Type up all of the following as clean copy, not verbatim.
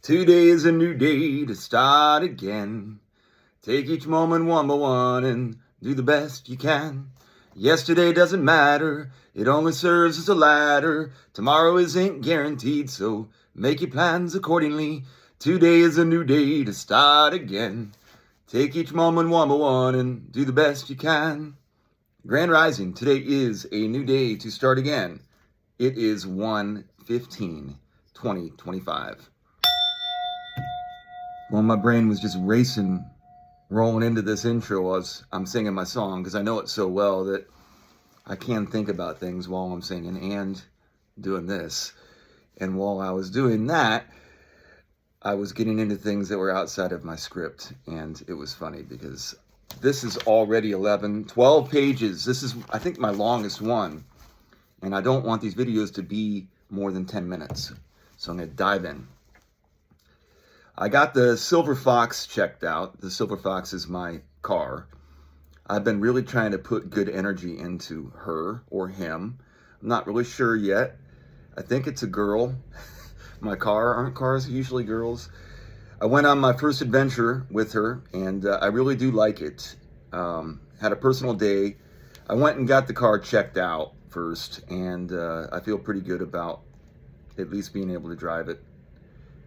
Today is a new day to start again. Take each moment one by one and do the best you can. Yesterday doesn't matter, it only serves as a ladder. Tomorrow isn't guaranteed, so make your plans accordingly. Today is a new day to start again. Take each moment one by one and do the best you can. Grand Rising, today is a new day to start again. It is 1/15/2025. Well, my brain was just racing, rolling into this intro as I'm singing my song, because I know it so well that I can think about things while I'm singing and doing this. And while I was doing that, I was getting into things that were outside of my script. And it was funny because this is already 12 pages. This is, I think, my longest one. And I don't want these videos to be more than 10 minutes. So I'm going to dive in. I got the Silver Fox checked out. The Silver Fox is my car. I've been really trying to put good energy into her or him. I'm not really sure yet. I think it's a girl. My car, aren't cars usually girls? I went on my first adventure with her, and I really do like it. Had a personal day. I went and got the car checked out first, and I feel pretty good about at least being able to drive it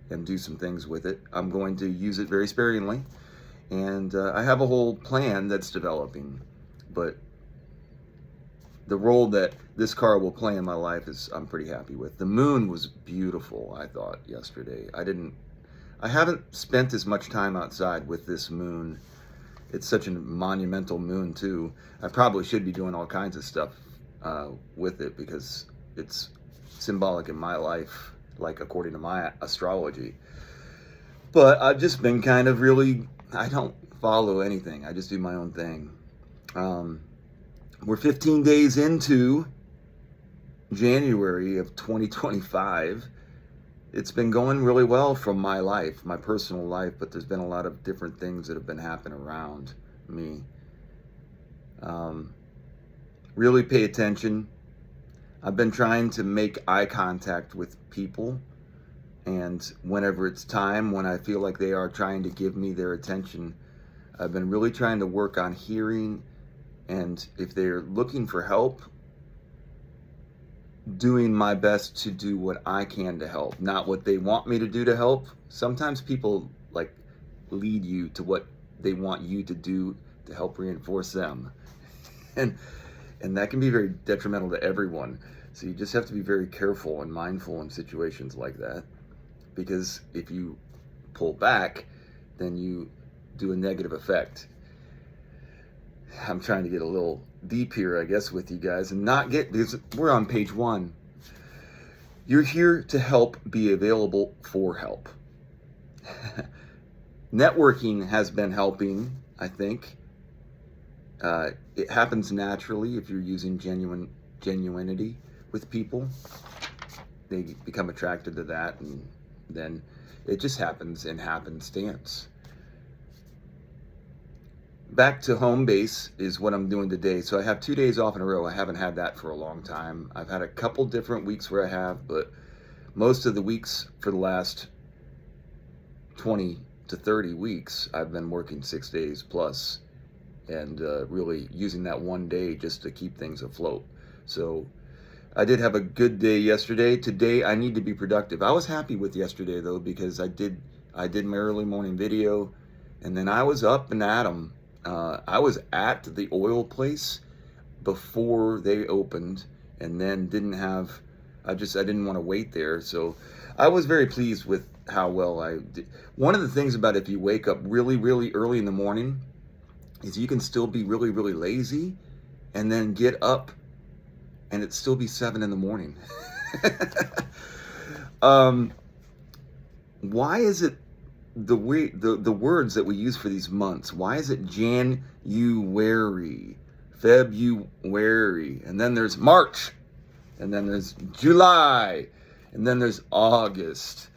and do some things with it. I'm going to use it very sparingly, and I have a whole plan that's developing, but the role that this car will play in my life is I'm pretty happy with. The moon was beautiful, I thought, yesterday. I haven't spent as much time outside with this moon. It's such a monumental moon too. I probably should be doing all kinds of stuff with it because it's symbolic in my life, like according to my astrology. But I've just been kind of really, I don't follow anything. I just do my own thing. We're 15 days into January of 2025. It's been going really well from my life, my personal life, but there's been a lot of different things that have been happening around me. Really pay attention. I've been trying to make eye contact with people, and whenever it's time, when I feel like they are trying to give me their attention, I've been really trying to work on hearing, and if they're looking for help, doing my best to do what I can to help, not what they want me to do to help. Sometimes people like lead you to what they want you to do to help reinforce them. And that can be very detrimental to everyone. So you just have to be very careful and mindful in situations like that. Because if you pull back, then you do a negative effect. I'm trying to get a little deep here, I guess, with you guys and not get, because we're on page 1. You're here to help, be available for help. Networking has been helping, I think. It happens naturally if you're using genuinity with people. They become attracted to that, and then it just happens in happenstance. Back to home base is what I'm doing today. So I have 2 days off in a row. I haven't had that for a long time. I've had a couple different weeks where I have, but most of the weeks for the last 20 to 30 weeks, I've been working 6 days plus, and really using that one day just to keep things afloat. So I did have a good day yesterday. Today I need to be productive. I was happy with yesterday though, because I did my early morning video, and then I was up and at 'em. I was at the oil place before they opened, and then I didn't want to wait there. So I was very pleased with how well I did. One of the things about if you wake up really, really early in the morning is you can still be really, really lazy and then get up and it still be 7 in the morning. Why is it the words that we use for these months? Why is it January, February, and then there's March, and then there's July, and then there's August,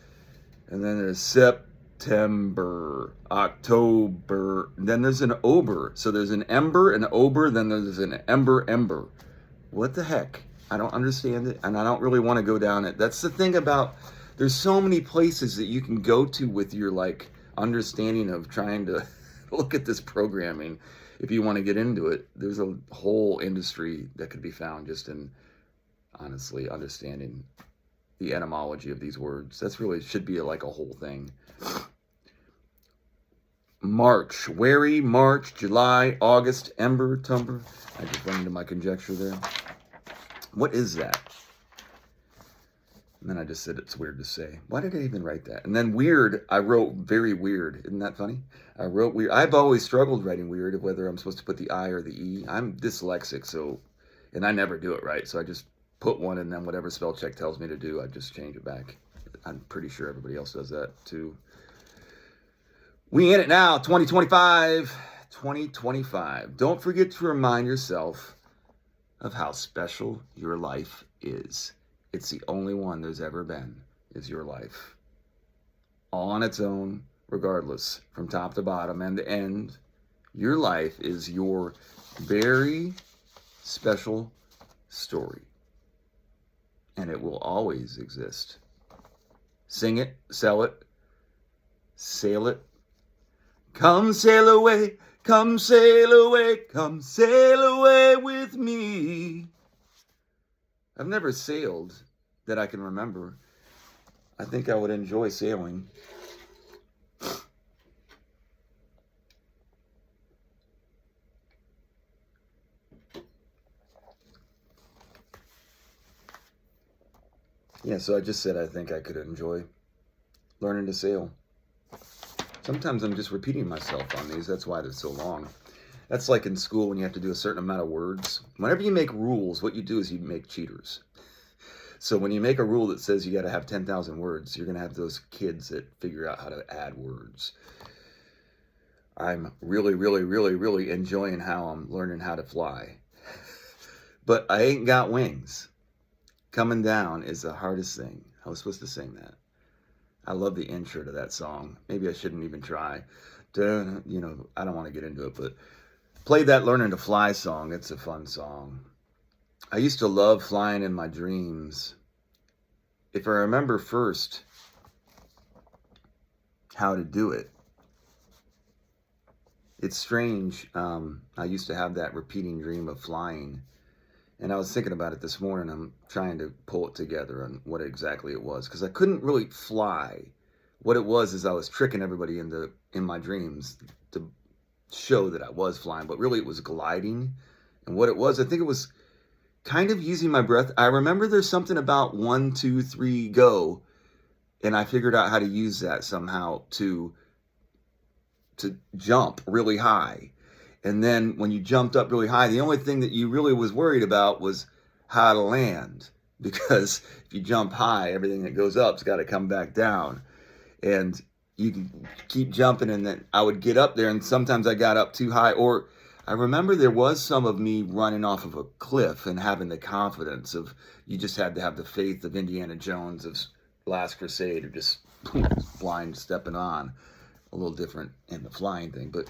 and then there's September, October, and then there's an Ober. So there's an Ember, an Ober, then there's an Ember. What the heck? I don't understand it, and I don't really want to go down it. That's the thing about There's so many places that you can go to with your like understanding of trying to look at this programming. If you want to get into it, there's a whole industry that could be found just in honestly understanding the etymology of these words. That's really should be like a whole thing. March, wary, March, July, August, ember, tumber. I just went into my conjecture there. What is that? And then I just said it's weird to say. Why did I even write that? And then weird, I wrote very weird. Isn't that funny? I wrote weird. I've always struggled writing weird, whether I'm supposed to put the I or the E. I'm dyslexic, so, and I never do it right. So I just put one, and then whatever spell check tells me to do, I just change it back. I'm pretty sure everybody else does that too. We in it now, 2025. 2025. Don't forget to remind yourself of how special your life is. It's the only one there's ever been, is your life. All on its own, regardless, from top to bottom and to end. Your life is your very special story. And it will always exist. Sing it, sell it, sail it. Come sail away, come sail away, come sail away with me. I've never sailed that I can remember. I think I would enjoy sailing. Yeah, so I just said I think I could enjoy learning to sail. Sometimes I'm just repeating myself on these. That's why it's so long. That's like in school when you have to do a certain amount of words. Whenever you make rules, what you do is you make cheaters. So when you make a rule that says you got to have 10,000 words, you're going to have those kids that figure out how to add words. I'm really, really, really, really enjoying how I'm learning how to fly. But I ain't got wings. Coming down is the hardest thing. I was supposed to sing that. I love the intro to that song. Maybe I shouldn't even try. I don't want to get into it, but play that Learning to Fly song. It's a fun song. I used to love flying in my dreams. If I remember first how to do it, it's strange. I used to have that repeating dream of flying. And I was thinking about it this morning. I'm trying to pull it together on what exactly it was, because I couldn't really fly. What it was is I was tricking everybody in my dreams to show that I was flying, but really it was gliding. And what it was, I think it was kind of using my breath. I remember there's something about 1, 2, 3, go, and I figured out how to use that somehow to jump really high. And then when you jumped up really high, the only thing that you really was worried about was how to land. Because if you jump high, everything that goes up's got to come back down. And you can keep jumping, and then I would get up there, and sometimes I got up too high. Or I remember there was some of me running off of a cliff and having the confidence of, you just had to have the faith of Indiana Jones, of Last Crusade, or just blind stepping on. A little different in the flying thing, but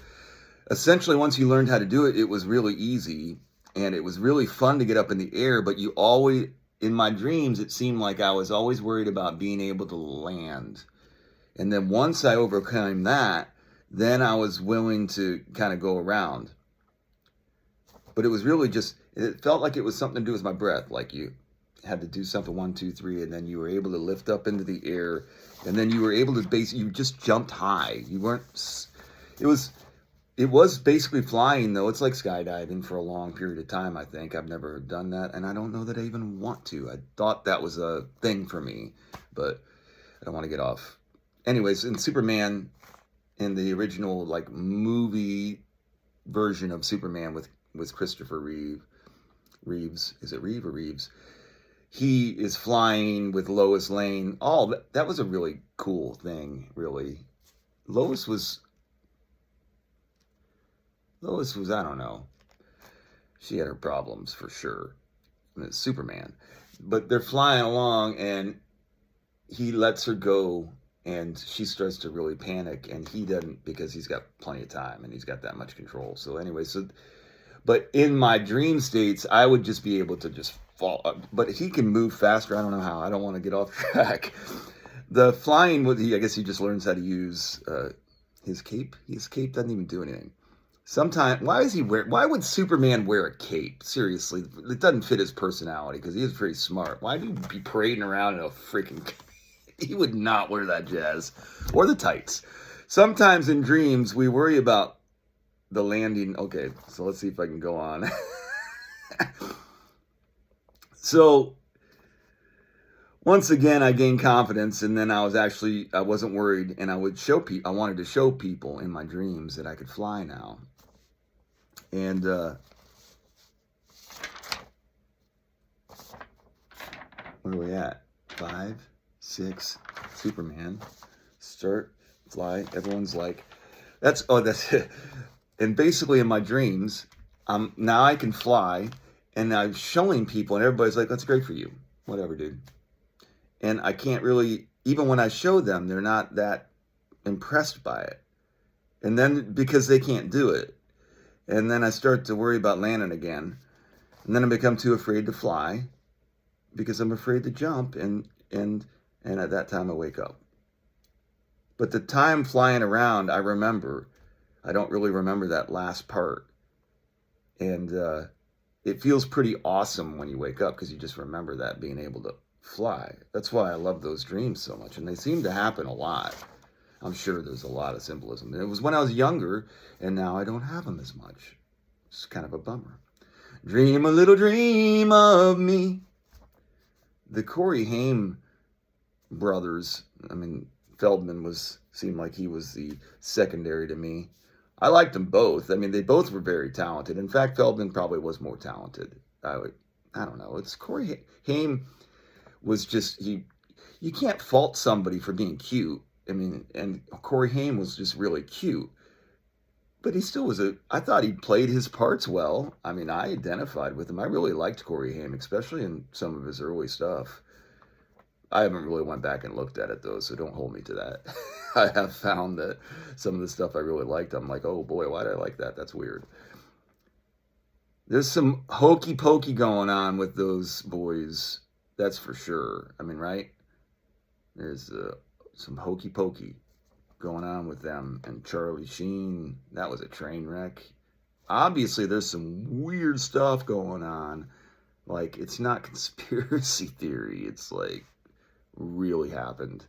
essentially, once you learned how to do it, it was really easy, and it was really fun to get up in the air, but you always, in my dreams, it seemed like I was always worried about being able to land. And then once I overcame that, then I was willing to kind of go around. But it was really just, it felt like it was something to do with my breath, like you had to do something 1, 2, 3, and then you were able to lift up into the air, and then you were able to you just jumped high. You weren't, it was basically flying, though. It's like skydiving for a long period of time, I think. I've never done that, and I don't know that I even want to. I thought that was a thing for me, but I don't want to get off. Anyways, in Superman, in the original like movie version of Superman with Christopher Reeves, is it Reeve or Reeves? He is flying with Lois Lane. Oh, that was a really cool thing, really. Lois was, I don't know. She had her problems for sure. I mean, it's Superman. But they're flying along, and he lets her go, and she starts to really panic, and he doesn't, because he's got plenty of time, and he's got that much control. So anyway, but in my dream states, I would just be able to just fall. But he can move faster. I don't know how. I don't want to get off track. The flying, I guess he just learns how to use his cape. His cape doesn't even do anything. Sometimes, why would Superman wear a cape? Seriously, it doesn't fit his personality because he is pretty smart. Why do you be parading around in a freaking cape? He would not wear that jazz or the tights. Sometimes in dreams, we worry about the landing. Okay, so let's see if I can go on. So, once again, I gained confidence, and then I wasn't worried, and I wanted to show people in my dreams that I could fly now. And where are we at? 5, 6, Superman, start, fly. Everyone's like, that's it. And basically in my dreams, now I can fly, and I'm showing people, and everybody's like, that's great for you. Whatever, dude. And I can't really, even when I show them, they're not that impressed by it. And then, because they can't do it. And then I start to worry about landing again. And then I become too afraid to fly because I'm afraid to jump. And at that time I wake up. But the time flying around, I remember. I don't really remember that last part. And it feels pretty awesome when you wake up because you just remember that, being able to fly. That's why I love those dreams so much. And they seem to happen a lot. I'm sure there's a lot of symbolism. It was when I was younger, and now I don't have them as much. It's kind of a bummer. Dream a little dream of me. The Corey Haim brothers, Feldman seemed like he was the secondary to me. I liked them both. They both were very talented. In fact, Feldman probably was more talented. I don't know. It's Corey Haim was just, you can't fault somebody for being cute. And Corey Haim was just really cute. But he still was I thought he played his parts well. I identified with him. I really liked Corey Haim, especially in some of his early stuff. I haven't really went back and looked at it, though, so don't hold me to that. I have found that some of the stuff I really liked, I'm like, oh boy, why did I like that? That's weird. There's some hokey pokey going on with those boys. That's for sure. Right? There's some hokey pokey going on with them. And Charlie Sheen, that was a train wreck. Obviously, there's some weird stuff going on. Like, it's not conspiracy theory. It's like, really happened.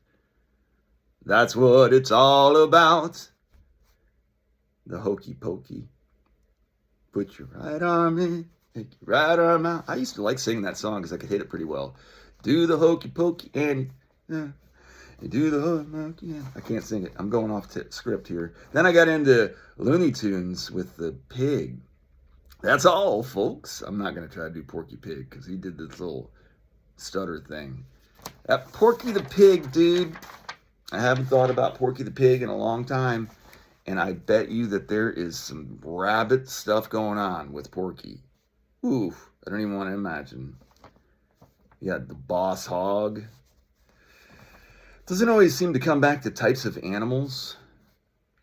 That's what it's all about. The hokey pokey. Put your right arm in, take your right arm out. I used to like singing that song because I could hit it pretty well. Do the hokey pokey and you do the hokey pokey. I can't sing it. I'm going off script here. Then I got into Looney Tunes with the pig. That's all, folks. I'm not going to try to do Porky Pig because he did this little stutter thing. That Porky the Pig, dude. I haven't thought about Porky the Pig in a long time. And I bet you that there is some rabbit stuff going on with Porky. Oof, I don't even want to imagine. You got the boss hog. Doesn't always seem to come back to types of animals.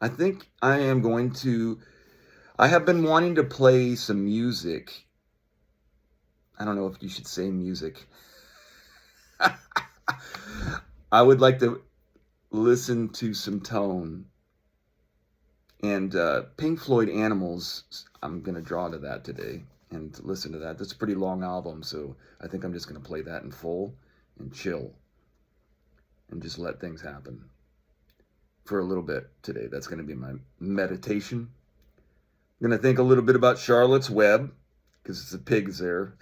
I think I have been wanting to play some music. I don't know if you should say music. I would like to listen to some tone. And Pink Floyd Animals, I'm going to draw to that today and listen to that. That's a pretty long album, so I think I'm just going to play that in full and chill and just let things happen for a little bit today. That's going to be my meditation. I'm going to think a little bit about Charlotte's Web because it's the pigs there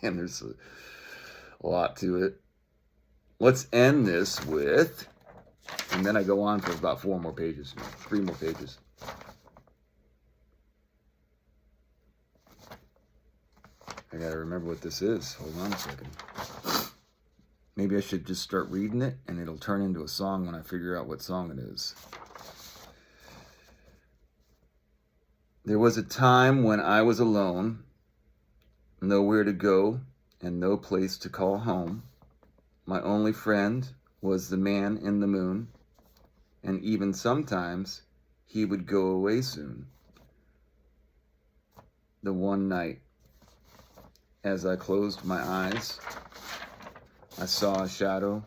and there's a lot to it. Let's end this with, and then I go on for about 3 more pages. I gotta remember what this is. Hold on a second. Maybe I should just start reading it and it'll turn into a song when I figure out what song it is. There was a time when I was alone, nowhere to go and no place to call home. My only friend was the man in the moon, and even sometimes he would go away soon. The one night, as I closed my eyes, I saw a shadow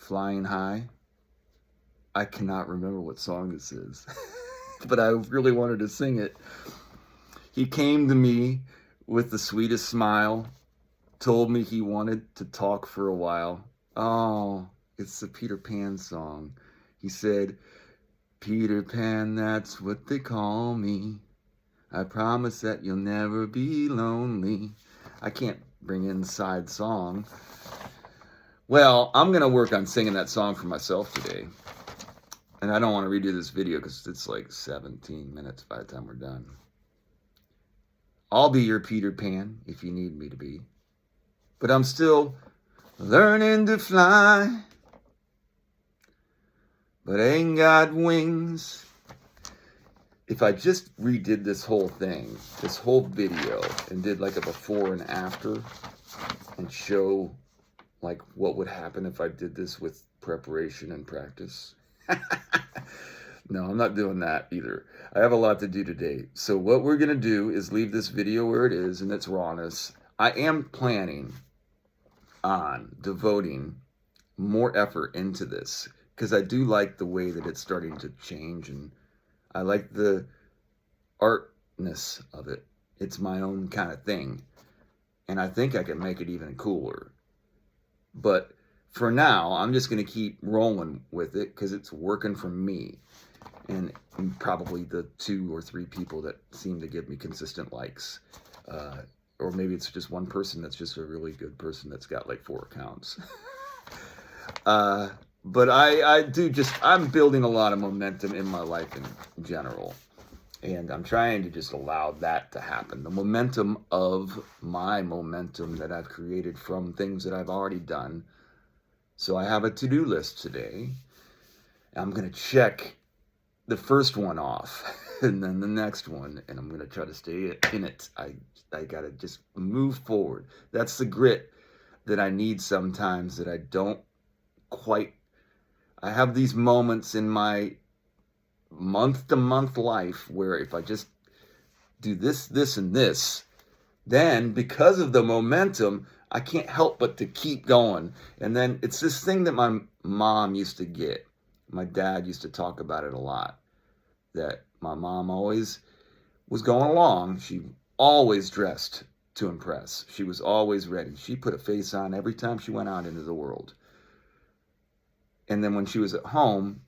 Flying High. I cannot remember what song this is, but I really wanted to sing it. He came to me with the sweetest smile, told me he wanted to talk for a while. Oh, it's the Peter Pan song. He said, Peter Pan, that's what they call me. I promise that you'll never be lonely. I can't bring in side song. Well, I'm going to work on singing that song for myself today. And I don't want to redo this video because it's like 17 minutes by the time we're done. I'll be your Peter Pan if you need me to be. But I'm still learning to fly. But I ain't got wings. If I just redid this whole thing, this whole video, and did like a before and after, and show like what would happen if I did this with preparation and practice. No, I'm not doing that either. I have a lot to do today. So what we're going to do is leave this video where it is in its rawness. I am planning on devoting more effort into this because I do like the way that it's starting to change, and I like the artness of it. It's my own kind of thing, and I think I can make it even cooler. But for now, I'm just going to keep rolling with it because it's working for me. And probably the 2 or 3 people that seem to give me consistent likes. Or maybe it's just one person that's just a really good person that's got like 4 accounts. But I'm building a lot of momentum in my life in general. And I'm trying to just allow that to happen. The momentum of my momentum that I've created from things that I've already done. So I have a to-do list today. I'm going to check the first one off and then the next one, and I'm going to try to stay in it. I got to just move forward. That's the grit that I need sometimes that I don't quite. I have these moments in my month-to-month life where if I just do this, this, and this, then because of the momentum, I can't help but to keep going. And then it's this thing that my mom used to get. My dad used to talk about it a lot, that my mom always was going along. She always dressed to impress. She was always ready. She put a face on every time she went out into the world. And then when she was at home,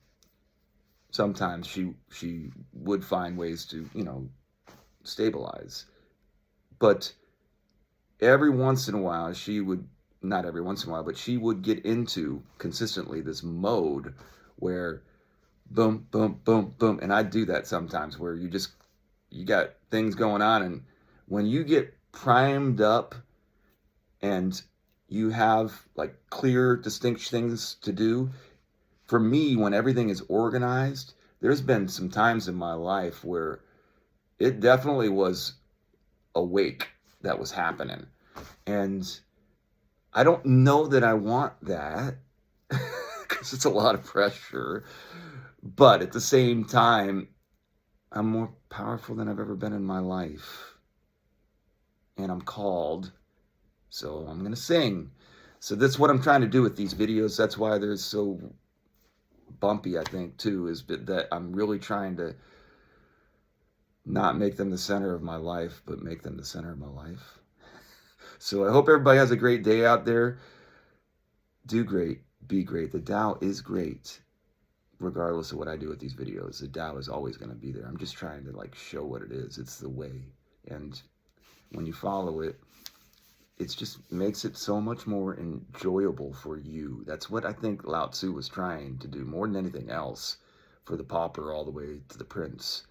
sometimes she would find ways to, stabilize. But every once in a while, not every once in a while, but she would get into consistently this mode where boom, boom, boom, boom. And I do that sometimes where you got things going on. And when you get primed up and you have like clear, distinct things to do, for me, when everything is organized, there's been some times in my life where it definitely was a wake that was happening. And I don't know that I want that because it's a lot of pressure. But at the same time, I'm more powerful than I've ever been in my life. And I'm called, so I'm going to sing. So that's what I'm trying to do with these videos. That's why they're so bumpy, I think, too, is that I'm really trying to not make them the center of my life, but make them the center of my life. So I hope everybody has a great day out there. Do great. Be great. The Tao is great. Regardless of what I do with these videos, the Tao is always going to be there. I'm just trying to show what it is. It's the way. And when you follow it, it just makes it so much more enjoyable for you. That's what I think Lao Tzu was trying to do more than anything else for the pauper all the way to the prince,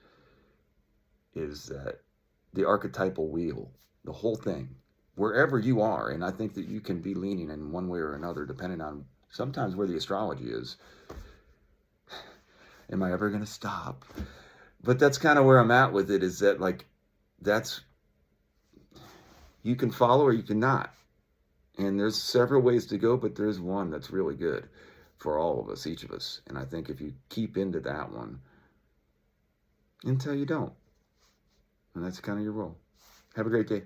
is that the archetypal wheel, the whole thing, wherever you are. And I think that you can be leaning in one way or another, depending on sometimes where the astrology is. Am I ever going to stop? But that's kind of where I'm at with it, is that that's, you can follow or you cannot. And there's several ways to go, but there's one that's really good for all of us, each of us. And I think if you keep into that one until you don't, and that's kind of your role. Have a great day.